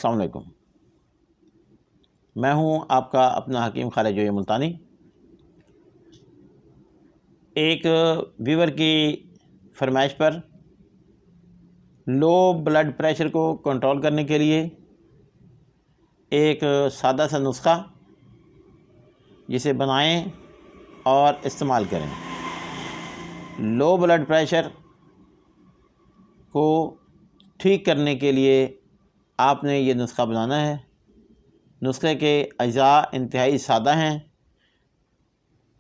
अस्सलाम वालेकुम। मैं हूं आपका अपना हकीम खालिद जोई मुल्तानी। एक व्यूवर की फरमाइश पर लो ब्लड प्रेशर को कंट्रोल करने के लिए एक सादा सा नुस्खा जिसे बनाएं और इस्तेमाल करें। लो ब्लड प्रेशर को ठीक करने के लिए आपने ये नुस्खा बनाना है। नुस्खे के अज्जा इंतहाई सादा हैं।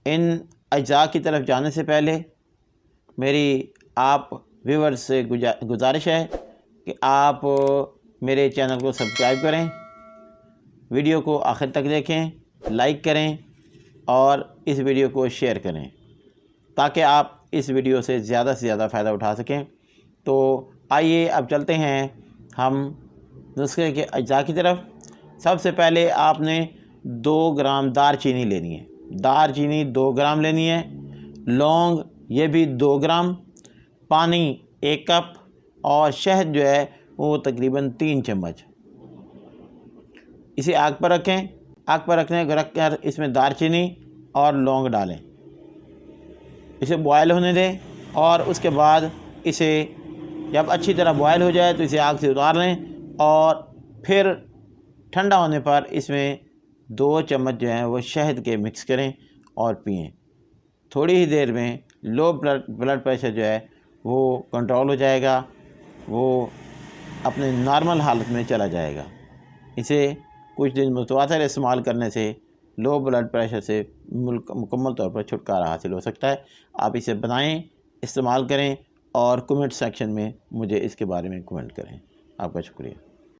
इन अज्जा की तरफ जाने से पहले मेरी आप व्यूअर्स से गुजारिश है कि आप मेरे चैनल को सब्सक्राइब करें, वीडियो को आखिर तक देखें, लाइक करें और इस वीडियो को शेयर करें ताकि आप इस वीडियो से ज़्यादा फ़ायदा उठा सकें। तो आइए अब चलते हैं हम नुस्खे के अज्जा की तरफ। सबसे पहले आपने 2 ग्राम दारचीनी लेनी है। दारचीनी 2 ग्राम लेनी है। लौंग ये भी 2 ग्राम, पानी 1 कप और शहद जो है वो तकरीबन 3 चम्मच। इसे आग पर रखें। आग पर रख कर इसमें दारचीनी और लौंग डालें। इसे बॉयल होने दें और उसके बाद इसे जब अच्छी तरह बॉयल हो जाए तो इसे आग से उतार लें और फिर ठंडा होने पर इसमें 2 चम्मच जो हैं वो शहद के मिक्स करें और पिएं। थोड़ी ही देर में लो ब्लड प्रेशर जो है वो कंट्रोल हो जाएगा, वो अपने नॉर्मल हालत में चला जाएगा। इसे कुछ दिन मुतवातिर इस्तेमाल करने से लो ब्लड प्रेशर से मुकम्मल तौर पर छुटकारा हासिल हो सकता है। आप इसे बनाएं, इस्तेमाल करें और कमेंट सेक्शन में मुझे इसके बारे में कमेंट करें। आपका शुक्रिया।